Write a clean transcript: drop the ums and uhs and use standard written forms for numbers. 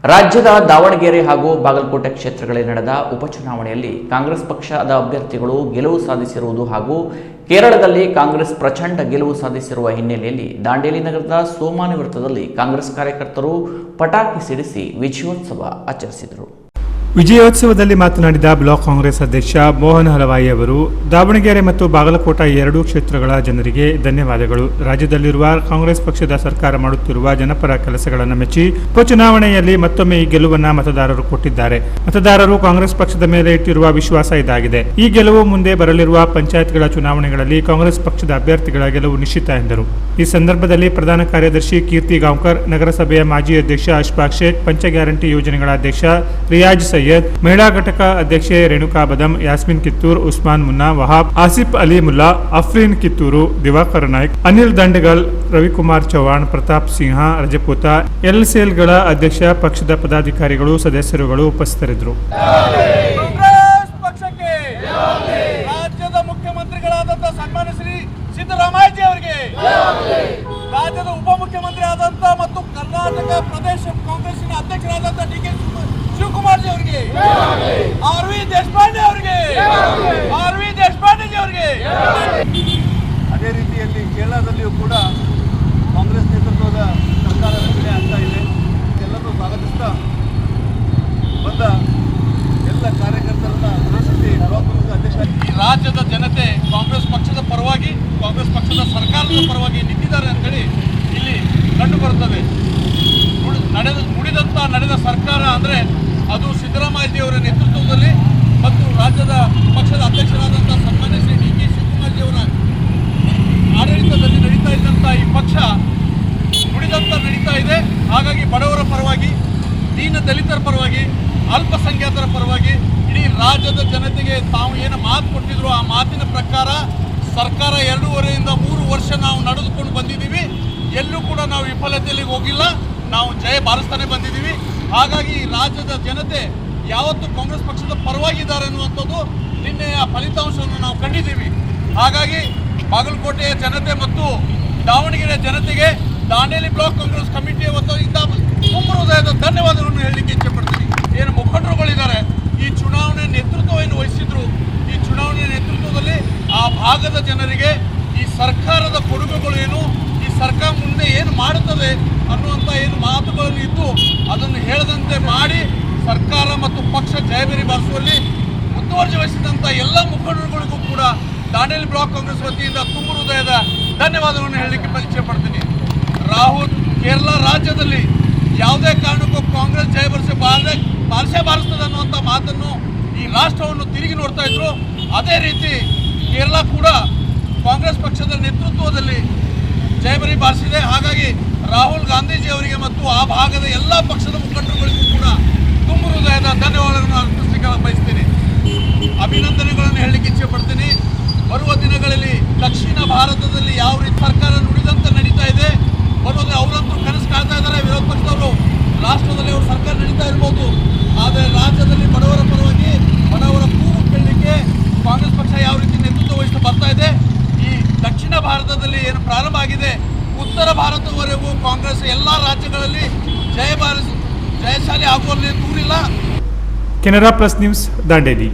ರಾಜ್ಯದ ದಾವಣಗೆರೆ ಹಾಗೂ ಬಾಗಲಕೋಟೆ ಕ್ಷೇತ್ರಗಳಲ್ಲಿ ನಡೆದ ಉಪಚುನಾವಣೆಯಲ್ಲಿ ಕಾಂಗ್ರೆಸ್ ಪಕ್ಷದ ಅಭ್ಯರ್ಥಿಗಳು ಗೆಲುವು ಸಾಧಿಸಿರುವುದು ಹಾಗೂ ಕೇರಳದಲ್ಲಿ ಕಾಂಗ್ರೆಸ್ ಪ್ರಚಂಡ ಗೆಲುವು ಸಾಧಿಸಿರುವ ಹಿನ್ನೆಲೆಯಲ್ಲಿ ದಾಂಡೇಲಿ ನಗರದ ಸೋಮಾನಿ ವೃತ್ತದಲ್ಲಿ ಕಾಂಗ್ರೆಸ್ ಕಾರ್ಯಕರ್ತರು ಪಟಾಕಿ ಸಿಡಿಸಿ ವಿಜಯೋತ್ಸವ ಆಚರಿಸಿದರು. ವಿಜಯೋತ್ಸವದಲ್ಲಿ ಮಾತನಾಡಿದ ಬ್ಲಾಕ್ ಕಾಂಗ್ರೆಸ್ ಅಧ್ಯಕ್ಷ ಮೋಹನ್ ಹಲವಾಯಿ ಅವರು, ದಾವಣಗೆರೆ ಮತ್ತು ಬಾಗಲಕೋಟ ಎರಡೂ ಕ್ಷೇತ್ರಗಳ ಜನರಿಗೆ ಧನ್ಯವಾದಗಳು. ರಾಜ್ಯದಲ್ಲಿರುವ ಕಾಂಗ್ರೆಸ್ ಪಕ್ಷದ ಸರ್ಕಾರ ಮಾಡುತ್ತಿರುವ ಜನಪರ ಕೆಲಸಗಳನ್ನು ಮೆಚ್ಚಿ ಉಪಚುನಾವಣೆಯಲ್ಲಿ ಮತ್ತೊಮ್ಮೆ ಈ ಗೆಲುವನ್ನು ಮತದಾರರು ಕೊಟ್ಟಿದ್ದಾರೆ. ಮತದಾರರು ಕಾಂಗ್ರೆಸ್ ಪಕ್ಷದ ಮೇಲೆ ಇಟ್ಟಿರುವ ವಿಶ್ವಾಸ ಇದಾಗಿದೆ. ಈ ಗೆಲುವು ಮುಂದೆ ಬರಲಿರುವ ಪಂಚಾಯತ್ಗಳ ಚುನಾವಣೆಗಳಲ್ಲಿ ಕಾಂಗ್ರೆಸ್ ಪಕ್ಷದ ಅಭ್ಯರ್ಥಿಗಳ ಗೆಲುವು ನಿಶ್ಚಿತ ಎಂದರು. ಈ ಸಂದರ್ಭದಲ್ಲಿ ಪ್ರಧಾನ ಕಾರ್ಯದರ್ಶಿ ಕೀರ್ತಿ ಗಾಂವ್ಕರ್, ನಗರಸಭೆಯ ಮಾಜಿ ಅಧ್ಯಕ್ಷ ಅಶ್ಫಾಕ್ ಶೇಖ್, ಪಂಚ ಗ್ಯಾರಂಟಿ ಯೋಜನೆಗಳ ಅಧ್ಯಕ್ಷ ರಿಯಾಜ್ ಸೈಯದ್, ಮಹಿಳಾ ಘಟಕ ಅಧ್ಯಕ್ಷೆ ರೇಣುಕಾ ಬದಂ, ಯಾಸ್ಮಿನ್ ಕಿತ್ತೂರ್, ಉಸ್ಮಾನ್ ಮುನ್ನಾ, ವಹಾಬ್, ಆಸಿಫ್ ಅಲಿ ಮುಲ್ಲಾ, ಅಫ್ರೀನ್ ಕಿತ್ತೂರು, ದಿವಾಕರ್ ನಾಯ್ಕ್, ಅನಿಲ್ ದಂಡಗಲ್, ರವಿಕುಮಾರ್ ಚೌಹಾಣ್, ಪ್ರತಾಪ್ ಸಿಂಹ, ರಜಪೂತ, ಎಲ್ಸೆಲ್ಗಳ ಅಧ್ಯಕ್ಷ, ಪಕ್ಷದ ಪದಾಧಿಕಾರಿಗಳು, ಸದಸ್ಯರುಗಳು ಉಪಸ್ಥಿತರಿದ್ದರು. ರಾಜ್ಯದ ಮುಖ್ಯಮಂತ್ರಿಗಳಾದಂತಹ ಸನ್ಮಾನ್ಯ ಶ್ರೀ ಸಿದ್ದರಾಮಯ್ಯ ಅವರಿಗೆ, ರಾಜ್ಯದ ಉಪಮುಖ್ಯಮಂತ್ರಿ ಆದಂತಹ ಮತ್ತು ಕರ್ನಾಟಕ ಪ್ರದೇಶ ಕಾಂಗ್ರೆಸ್ಸಿನ ಅಧ್ಯಕ್ಷರಾದಂತಹ ಡಿ.ಕೆ. ಶಿವಕುಮಾರ್ ಜಿ ಅವರಿಗೆ, ಆರ್.ವಿ. ದೇಶಪಾಂಡೆ ಅವರಿಗೆ, ಅದೇ ರೀತಿಯಲ್ಲಿ ಕೇರಳದಲ್ಲಿಯೂ ಕೂಡ ಕಾಂಗ್ರೆಸ್ ನೇತೃತ್ವದ ಸರ್ಕಾರ ರಚನೆ ಆಗ್ತಾ ಇದೆ. ಎಲ್ಲರೂ ಸ್ವಾಗತಿಸ್ತಾ ಬಂದ ಎಲ್ಲ ಕಾರ್ಯಕರ್ತರನ್ನ ಗೌರವಿಸಿ ಬ್ಲಾಕ್ ಕಾಂಗ್ರೆಸ್ ಅಧ್ಯಕ್ಷ. ಈ ರಾಜ್ಯದ ಜನತೆ ಕಾಂಗ್ರೆಸ್ ಪಕ್ಷದ ಪರವಾಗಿ, ಕಾಂಗ್ರೆಸ್ ಪಕ್ಷದ ಸರ್ಕಾರದ ಪರವಾಗಿ ನಿಂತಿದ್ದಾರೆ ಅಂತೇಳಿ ಇಲ್ಲಿ ಕಂಡು ಬರುತ್ತದೆ. ನಡೆದ ಸರ್ಕಾರ ಅಂದರೆ ಅದು ಸಿದ್ದರಾಮಯ್ಯಜಿಯವರ ನೇತೃತ್ವದಲ್ಲಿ ಮತ್ತು ರಾಜ್ಯದ ಪಕ್ಷದ ಅಧ್ಯಕ್ಷರಾದಂತಹ ಸನ್ಮಾನ್ಯ ಶ್ರೀ ಡಿ.ಕೆ. ಶಿವಕುಮಾರ್ಜಿಯವರ ಆಡಳಿತದಲ್ಲಿ ನಡೀತಾ ಇದ್ದಂಥ ಈ ಪಕ್ಷ ನುಡಿದಂತ ನಡೀತಾ ಇದೆ. ಹಾಗಾಗಿ ಬಡವರ ಪರವಾಗಿ, ದೀನ ದಲಿತರ ಪರವಾಗಿ, ಅಲ್ಪಸಂಖ್ಯಾತರ ಪರವಾಗಿ ಇಡೀ ರಾಜ್ಯದ ಜನತೆಗೆ ತಾವು ಏನು ಮಾತು ಕೊಟ್ಟಿದ್ರು ಆ ಮಾತಿನ ಪ್ರಕಾರ ಸರ್ಕಾರ 2.5ರಿಂದ 3 ವರ್ಷ ನಾವು ನಡೆದುಕೊಂಡು ಬಂದಿದ್ದೀವಿ. ಎಲ್ಲೂ ಕೂಡ ನಾವು ವಿಫಲತೆಯಲ್ಲಿ ಹೋಗಿಲ್ಲ, ನಾವು ಜಯ ಬಾರಿಸ್ತಾನೆ ಬಂದಿದ್ದೀವಿ. ಹಾಗಾಗಿ ರಾಜ್ಯದ ಜನತೆ ಯಾವತ್ತೂ ಕಾಂಗ್ರೆಸ್ ಪಕ್ಷದ ಪರವಾಗಿದ್ದಾರೆ ಅನ್ನುವಂಥದ್ದು ನಿನ್ನೆ ಆ ಫಲಿತಾಂಶವನ್ನು ನಾವು ಕಂಡಿದ್ದೀವಿ. ಹಾಗಾಗಿ ಬಾಗಲಕೋಟೆಯ ಜನತೆ ಮತ್ತು ದಾವಣಗೆರೆ ಜನತೆಗೆ ದಾಂಡೇಲಿ ಬ್ಲಾಕ್ ಕಾಂಗ್ರೆಸ್ ಕಮಿಟಿಯ ವತಿಯಿಂದ ತುಂಬ ಹೃದಯದ ಧನ್ಯವಾದಗಳನ್ನು ಹೇಳಲಿಕ್ಕೆ ಇಚ್ಛೆಪಡ್ತೀನಿ. ಏನು ಮುಖಂಡರುಗಳಿದ್ದಾರೆ, ಈ ಚುನಾವಣೆ ನೇತೃತ್ವವನ್ನು ವಹಿಸಿದ್ರು, ಈ ಚುನಾವಣೆ ನೇತೃತ್ವದಲ್ಲಿ ಆ ಭಾಗದ ಜನರಿಗೆ ಈ ಸರ್ಕಾರದ ಕೊಡುಗೆಗಳು ಏನು, ಈ ಸರ್ಕಾರ ಮುಂದೆ ಏನು ಮಾಡುತ್ತದೆ ಅನ್ನುವಂಥ ಏನು ಮಾತುಗಳನ್ನು ಇದ್ದು ಅದನ್ನು ಹೇಳದಂತೆ ಮಾಡಿ ಸರ್ಕಾರ ಮತ್ತು ಪಕ್ಷ ಜಯಬೇರಿ ಬಾರಿಸುವಲ್ಲಿ ಮುತುವರ್ಜಿ ವಹಿಸಿದಂಥ ಎಲ್ಲ ಮುಖಂಡರುಗಳಿಗೂ ಕೂಡ ದಾಂಡೇಲಿ ಬ್ಲಾಕ್ ಕಾಂಗ್ರೆಸ್ ವತಿಯಿಂದ ತುಂಬ ಹೃದಯದ ಧನ್ಯವಾದಗಳನ್ನು ಹೇಳಲಿಕ್ಕೆ ಪರಿಚಯ ಪಡ್ತೀನಿ. ರಾಹುಲ್ ಕೇರಳ ರಾಜ್ಯದಲ್ಲಿ ಯಾವುದೇ ಕಾರಣಕ್ಕೂ ಕಾಂಗ್ರೆಸ್ ಬಾರಿಸ್ತದೆ ಅನ್ನುವಂಥ ಮಾತನ್ನು ಈ ರಾಷ್ಟ್ರವನ್ನು ತಿರುಗಿ ನೋಡ್ತಾ ಇದ್ರು. ಅದೇ ರೀತಿ ಕೇರಳ ಕೂಡ ಕಾಂಗ್ರೆಸ್ ಪಕ್ಷದ ನೇತೃತ್ವದಲ್ಲಿ ಜಯಬರಿ ಬಾರಿಸಿದೆ. ಹಾಗಾಗಿ ರಾಹುಲ್ ಗಾಂಧೀಜಿ ಅವರಿಗೆ ಮತ್ತು ಆ ಭಾಗದ ಎಲ್ಲ ಪಕ್ಷದ ಮುಖಂಡರುಗಳಿಗೂ ಕೂಡ ತುಂಬ ಹೃದಯದ ಧನ್ಯವಾದಗಳನ್ನು ಅರ್ಪಿಸಲಿಕ್ಕೆ ಬಯಸ್ತೀನಿ. ಅಭಿನಂದನೆಗಳನ್ನು ಹೇಳಲಿಕ್ಕೆ ಇಚ್ಛೆ ಪಡ್ತೀನಿ. ಬರುವ ದಿನಗಳಲ್ಲಿ ದಕ್ಷಿಣ ಭಾರತದಲ್ಲಿ ಯಾವ ರೀತಿ ಸರ್ಕಾರ ನುಡಿದಂತೆ ನಡೀತಾ ಇದೆ, ಬರೋದ್ರೆ ಅವರಂತೂ ಕನಸು ಕಾಣ್ತಾ ಇದ್ದಾರೆ ವಿರೋಧ ಪಕ್ಷದವರು. ರಾಷ್ಟ್ರದಲ್ಲಿ ಅವರು ಸರ್ಕಾರ ನಡೀತಾ ಇರ್ಬೋದು, ಆದರೆ ರಾಜ್ಯದಲ್ಲಿ ಬಡವರ ಪರವಾಗಿ, ಬಡವರ ಕೂಗು ಕೇಳಲಿಕ್ಕೆ ಕಾಂಗ್ರೆಸ್ ಪಕ್ಷ ಯಾವ ರೀತಿ ನೇತೃತ್ವ ವಹಿಸ್ತಾ ಬರ್ತಾ ಇದೆ. ಈ ದಕ್ಷಿಣ ಭಾರತದಲ್ಲಿ ಏನು ಪ್ರಾರಂಭ ಆಗಿದೆ, ಉತ್ತರ ಭಾರತದವರೆಗೂ ಕಾಂಗ್ರೆಸ್ ಎಲ್ಲ ರಾಜ್ಯಗಳಲ್ಲಿ ಜಯಶಾಲಿ ಆಗುವಲ್ಲಿ ದೂರಿಲ್ಲ. Canara plus news, Dandeli.